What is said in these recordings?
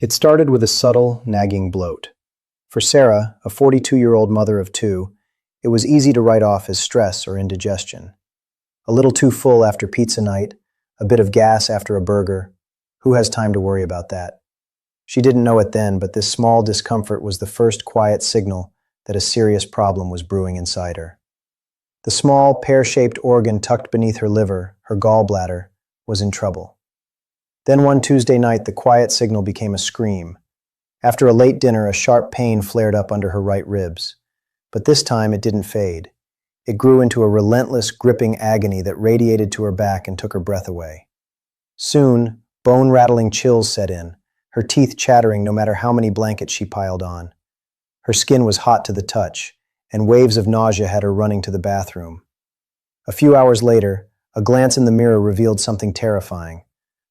It started with a subtle, nagging bloat. For Sarah, a 42-year-old mother of two, it was easy to write off as stress or indigestion. A little too full after pizza night, a bit of gas after a burger. Who has time to worry about that? She didn't know it then, but this small discomfort was the first quiet signal that a serious problem was brewing inside her. The small, pear-shaped organ tucked beneath her liver, her gallbladder, was in trouble. Then one Tuesday night, the quiet signal became a scream. After a late dinner, a sharp pain flared up under her right ribs. But this time, it didn't fade. It grew into a relentless, gripping agony that radiated to her back and took her breath away. Soon, bone-rattling chills set in, her teeth chattering no matter how many blankets she piled on. Her skin was hot to the touch, and waves of nausea had her running to the bathroom. A few hours later, a glance in the mirror revealed something terrifying.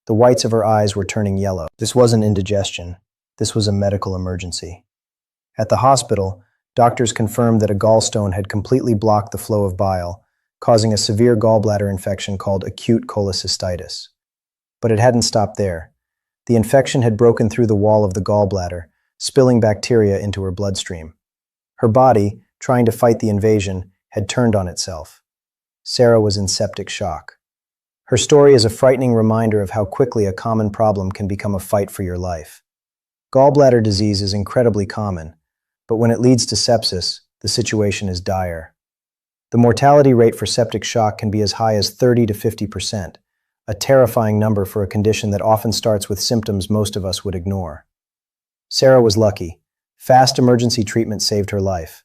The whites of her eyes were turning yellow. This wasn't indigestion. This was a medical emergency. At the hospital, doctors confirmed that a gallstone had completely blocked the flow of bile, causing a severe gallbladder infection called acute cholecystitis. But it hadn't stopped there. The infection had broken through the wall of the gallbladder, spilling bacteria into her bloodstream. Her body, trying to fight the invasion, had turned on itself. Sarah was in septic shock. Her story is a frightening reminder of how quickly a common problem can become a fight for your life. Gallbladder disease is incredibly common, but when it leads to sepsis, the situation is dire. The mortality rate for septic shock can be as high as 30 to 50%, a terrifying number for a condition that often starts with symptoms most of us would ignore. Sarah was lucky. Fast emergency treatment saved her life.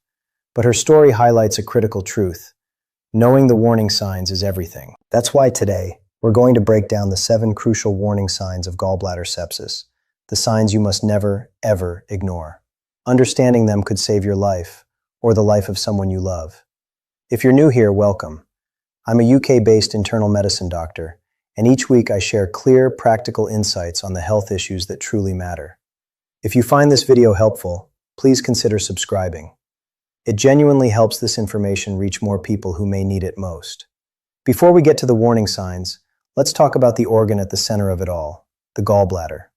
But her story highlights a critical truth. Knowing the warning signs is everything. That's why today, we're going to break down the 7 crucial warning signs of gallbladder sepsis, the signs you must never, ever ignore. Understanding them could save your life, or the life of someone you love. If you're new here, welcome. I'm a UK-based internal medicine doctor, and each week I share clear, practical insights on the health issues that truly matter. If you find this video helpful, please consider subscribing. It genuinely helps this information reach more people who may need it most. Before we get to the warning signs, let's talk about the organ at the center of it all, the gallbladder.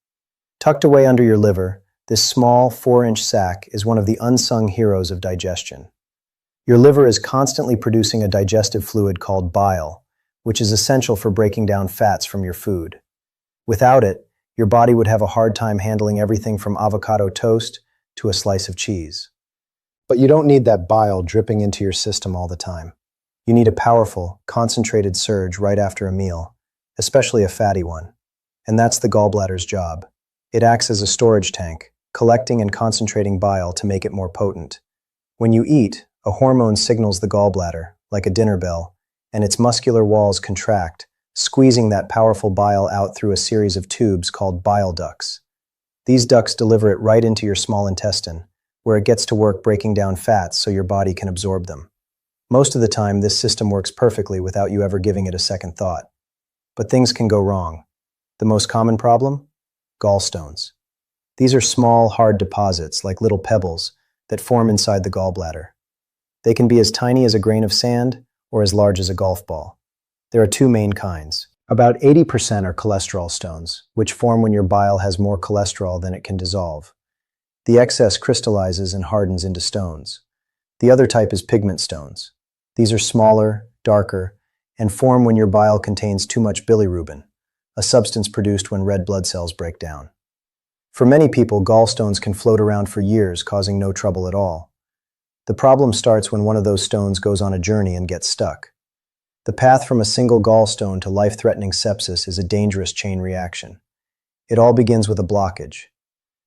Tucked away under your liver, this small 4-inch sac is one of the unsung heroes of digestion. Your liver is constantly producing a digestive fluid called bile, which is essential for breaking down fats from your food. Without it, your body would have a hard time handling everything from avocado toast to a slice of cheese. But you don't need that bile dripping into your system all the time. You need a powerful, concentrated surge right after a meal, especially a fatty one. And that's the gallbladder's job. It acts as a storage tank, collecting and concentrating bile to make it more potent. When you eat, a hormone signals the gallbladder, like a dinner bell, and its muscular walls contract, squeezing that powerful bile out through a series of tubes called bile ducts. These ducts deliver it right into your small intestine, where it gets to work breaking down fats so your body can absorb them. Most of the time, this system works perfectly without you ever giving it a second thought. But things can go wrong. The most common problem? Gallstones. These are small, hard deposits, like little pebbles, that form inside the gallbladder. They can be as tiny as a grain of sand or as large as a golf ball. There are 2 main kinds. About 80% are cholesterol stones, which form when your bile has more cholesterol than it can dissolve. The excess crystallizes and hardens into stones. The other type is pigment stones. These are smaller, darker, and form when your bile contains too much bilirubin, a substance produced when red blood cells break down. For many people, gallstones can float around for years, causing no trouble at all. The problem starts when one of those stones goes on a journey and gets stuck. The path from a single gallstone to life-threatening sepsis is a dangerous chain reaction. It all begins with a blockage.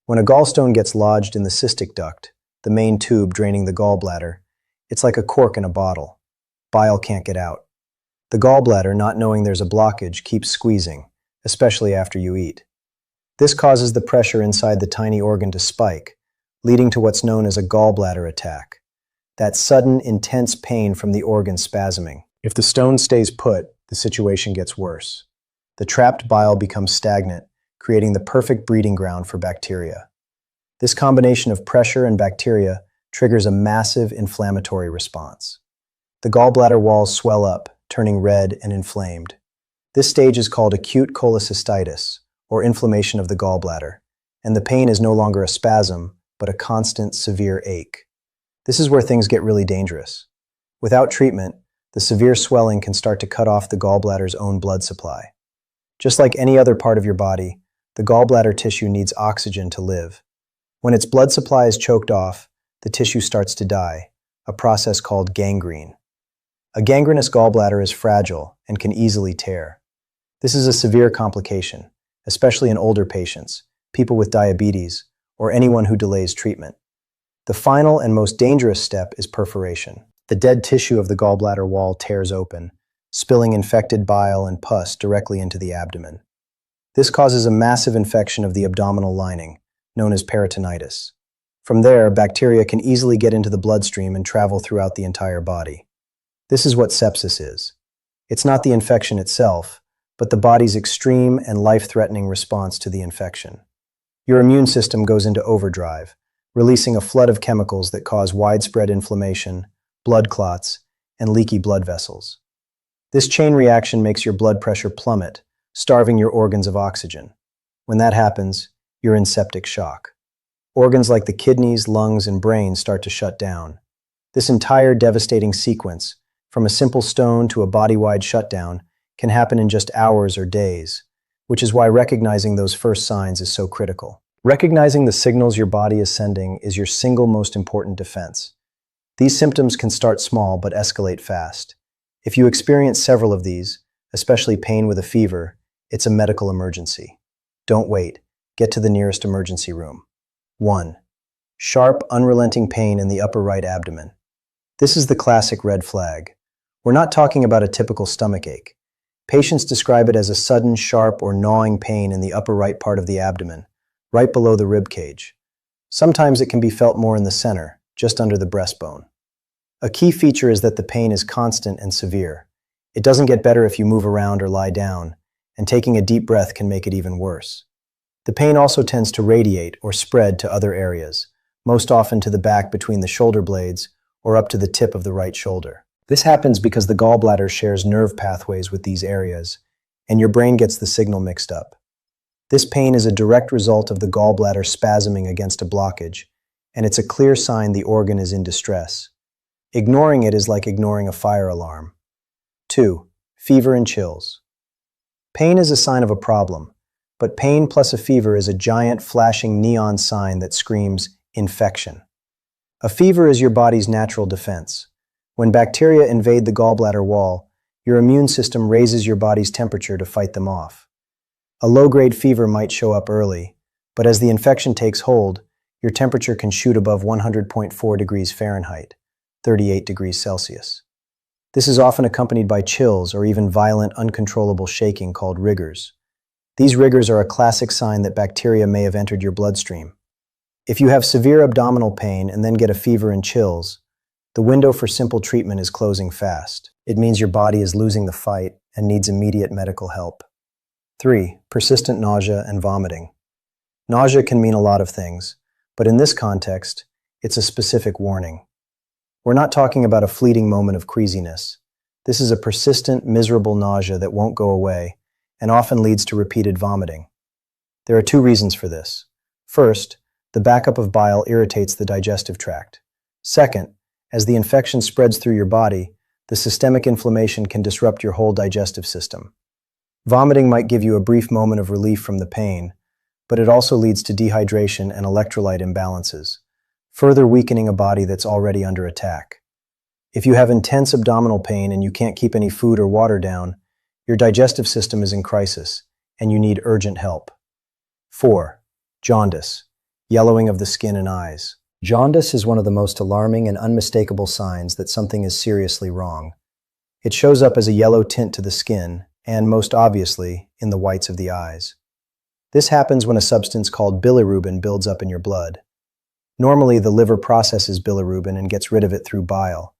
When a gallstone gets lodged in the cystic duct, the main tube draining the gallbladder, it's like a cork in a bottle. Bile can't get out. The gallbladder, not knowing there's a blockage, keeps squeezing, especially after you eat. This causes the pressure inside the tiny organ to spike, leading to what's known as a gallbladder attack. That sudden, intense pain from the organ spasming. If the stone stays put, the situation gets worse. The trapped bile becomes stagnant, creating the perfect breeding ground for bacteria. This combination of pressure and bacteria triggers a massive inflammatory response. The gallbladder walls swell up, turning red and inflamed. This stage is called acute cholecystitis, or inflammation of the gallbladder, and the pain is no longer a spasm, but a constant, severe ache. This is where things get really dangerous. Without treatment, the severe swelling can start to cut off the gallbladder's own blood supply. Just like any other part of your body, the gallbladder tissue needs oxygen to live. When its blood supply is choked off, the tissue starts to die, a process called gangrene. A gangrenous gallbladder is fragile and can easily tear. This is a severe complication, especially in older patients, people with diabetes, or anyone who delays treatment. The final and most dangerous step is perforation. The dead tissue of the gallbladder wall tears open, spilling infected bile and pus directly into the abdomen. This causes a massive infection of the abdominal lining, known as peritonitis. From there, bacteria can easily get into the bloodstream and travel throughout the entire body. This is what sepsis is. It's not the infection itself, but the body's extreme and life-threatening response to the infection. Your immune system goes into overdrive, releasing a flood of chemicals that cause widespread inflammation, blood clots, and leaky blood vessels. This chain reaction makes your blood pressure plummet, starving your organs of oxygen. When that happens, you're in septic shock. Organs like the kidneys, lungs, and brain start to shut down. This entire devastating sequence, from a simple stone to a body-wide shutdown, can happen in just hours or days, which is why recognizing those first signs is so critical. Recognizing the signals your body is sending is your single most important defense. These symptoms can start small but escalate fast. If you experience several of these, especially pain with a fever, it's a medical emergency. Don't wait. Get to the nearest emergency room. 1. Sharp, unrelenting pain in the upper right abdomen. This is the classic red flag. We're not talking about a typical stomach ache. Patients describe it as a sudden, sharp, or gnawing pain in the upper right part of the abdomen, right below the rib cage. Sometimes it can be felt more in the center, just under the breastbone. A key feature is that the pain is constant and severe. It doesn't get better if you move around or lie down, and taking a deep breath can make it even worse. The pain also tends to radiate or spread to other areas, most often to the back between the shoulder blades or up to the tip of the right shoulder. This happens because the gallbladder shares nerve pathways with these areas, and your brain gets the signal mixed up. This pain is a direct result of the gallbladder spasming against a blockage, and it's a clear sign the organ is in distress. Ignoring it is like ignoring a fire alarm. 2. Fever and chills. Pain is a sign of a problem, but pain plus a fever is a giant flashing neon sign that screams infection. A fever is your body's natural defense. When bacteria invade the gallbladder wall, your immune system raises your body's temperature to fight them off. A low-grade fever might show up early, but as the infection takes hold, your temperature can shoot above 100.4 degrees Fahrenheit, 38 degrees Celsius. This is often accompanied by chills or even violent, uncontrollable shaking called rigors. These rigors are a classic sign that bacteria may have entered your bloodstream. If you have severe abdominal pain and then get a fever and chills, the window for simple treatment is closing fast. It means your body is losing the fight and needs immediate medical help. 3. Persistent nausea and vomiting. Nausea can mean a lot of things, but in this context, it's a specific warning. We're not talking about a fleeting moment of queasiness. This is a persistent, miserable nausea that won't go away and often leads to repeated vomiting. There are 2 reasons for this. First, the backup of bile irritates the digestive tract. Second, as the infection spreads through your body, the systemic inflammation can disrupt your whole digestive system. Vomiting might give you a brief moment of relief from the pain, but it also leads to dehydration and electrolyte imbalances, further weakening a body that's already under attack. If you have intense abdominal pain and you can't keep any food or water down, your digestive system is in crisis, and you need urgent help. 4. Jaundice, yellowing of the skin and eyes. Jaundice is one of the most alarming and unmistakable signs that something is seriously wrong. It shows up as a yellow tint to the skin, and most obviously, in the whites of the eyes. This happens when a substance called bilirubin builds up in your blood. Normally, the liver processes bilirubin and gets rid of it through bile.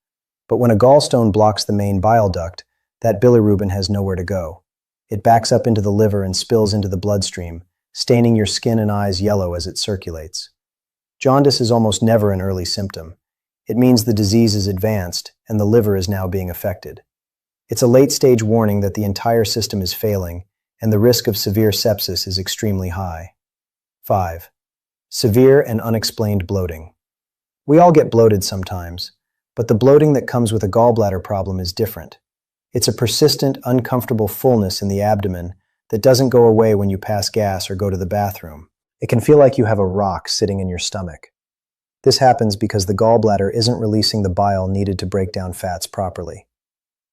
But when a gallstone blocks the main bile duct, that bilirubin has nowhere to go. It backs up into the liver and spills into the bloodstream, staining your skin and eyes yellow as it circulates. Jaundice is almost never an early symptom. It means the disease is advanced and the liver is now being affected. It's a late-stage warning that the entire system is failing and the risk of severe sepsis is extremely high. 5. Severe and unexplained bloating. We all get bloated sometimes, but the bloating that comes with a gallbladder problem is different. It's a persistent, uncomfortable fullness in the abdomen that doesn't go away when you pass gas or go to the bathroom. It can feel like you have a rock sitting in your stomach. This happens because the gallbladder isn't releasing the bile needed to break down fats properly.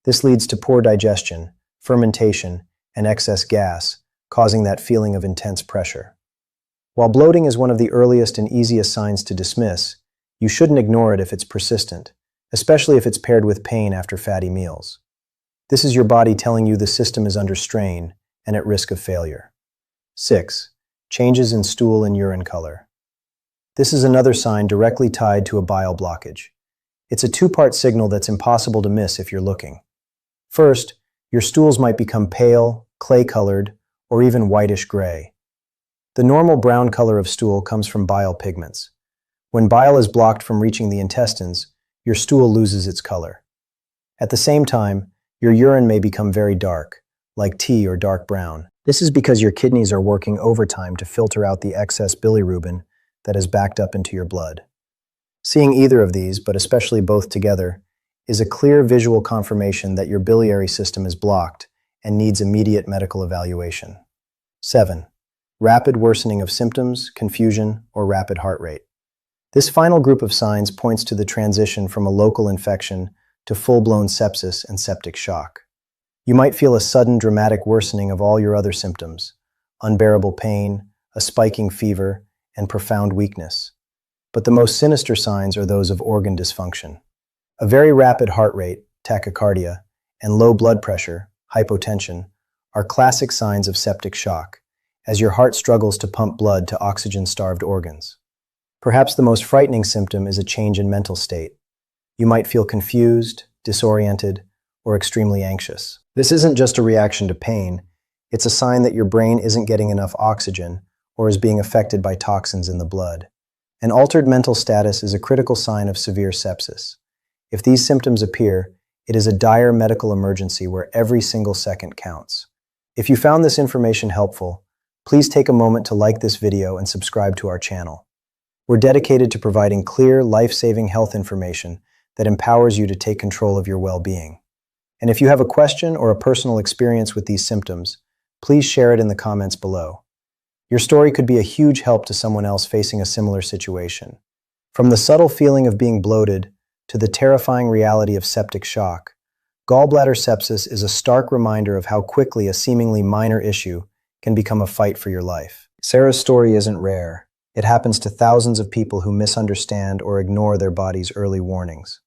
This leads to poor digestion, fermentation, and excess gas, causing that feeling of intense pressure. While bloating is one of the earliest and easiest signs to dismiss, you shouldn't ignore it if it's persistent, especially if it's paired with pain after fatty meals. This is your body telling you the system is under strain and at risk of failure. 6. Changes in stool and urine color. This is another sign directly tied to a bile blockage. It's a two-part signal that's impossible to miss if you're looking. First, your stools might become pale, clay-colored, or even whitish-gray. The normal brown color of stool comes from bile pigments. When bile is blocked from reaching the intestines, your stool loses its color. At the same time, your urine may become very dark, like tea or dark brown. This is because your kidneys are working overtime to filter out the excess bilirubin that is backed up into your blood. Seeing either of these, but especially both together, is a clear visual confirmation that your biliary system is blocked and needs immediate medical evaluation. 7. Rapid worsening of symptoms, confusion, or rapid heart rate. This final group of signs points to the transition from a local infection to full-blown sepsis and septic shock. You might feel a sudden dramatic worsening of all your other symptoms: unbearable pain, a spiking fever, and profound weakness. But the most sinister signs are those of organ dysfunction. A very rapid heart rate, tachycardia, and low blood pressure, hypotension, are classic signs of septic shock, as your heart struggles to pump blood to oxygen-starved organs. Perhaps the most frightening symptom is a change in mental state. You might feel confused, disoriented, or extremely anxious. This isn't just a reaction to pain, it's a sign that your brain isn't getting enough oxygen or is being affected by toxins in the blood. An altered mental status is a critical sign of severe sepsis. If these symptoms appear, it is a dire medical emergency where every single second counts. If you found this information helpful, please take a moment to like this video and subscribe to our channel. We're dedicated to providing clear, life-saving health information that empowers you to take control of your well-being. And if you have a question or a personal experience with these symptoms, please share it in the comments below. Your story could be a huge help to someone else facing a similar situation. From the subtle feeling of being bloated to the terrifying reality of septic shock, gallbladder sepsis is a stark reminder of how quickly a seemingly minor issue can become a fight for your life. Sarah's story isn't rare. It happens to thousands of people who misunderstand or ignore their body's early warnings.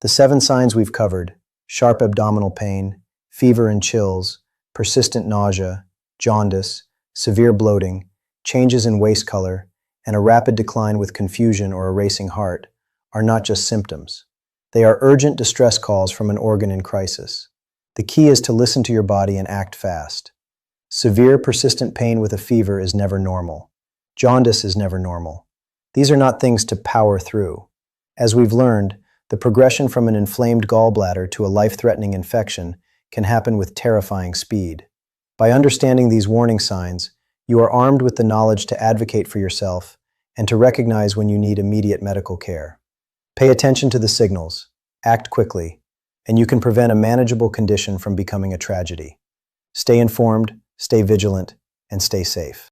The 7 signs we've covered: sharp abdominal pain, fever and chills, persistent nausea, jaundice, severe bloating, changes in waist color, and a rapid decline with confusion or a racing heart, are not just symptoms. They are urgent distress calls from an organ in crisis. The key is to listen to your body and act fast. Severe, persistent pain with a fever is never normal. Jaundice is never normal. These are not things to power through. As we've learned, the progression from an inflamed gallbladder to a life-threatening infection can happen with terrifying speed. By understanding these warning signs, you are armed with the knowledge to advocate for yourself and to recognize when you need immediate medical care. Pay attention to the signals, act quickly, and you can prevent a manageable condition from becoming a tragedy. Stay informed, stay vigilant, and stay safe.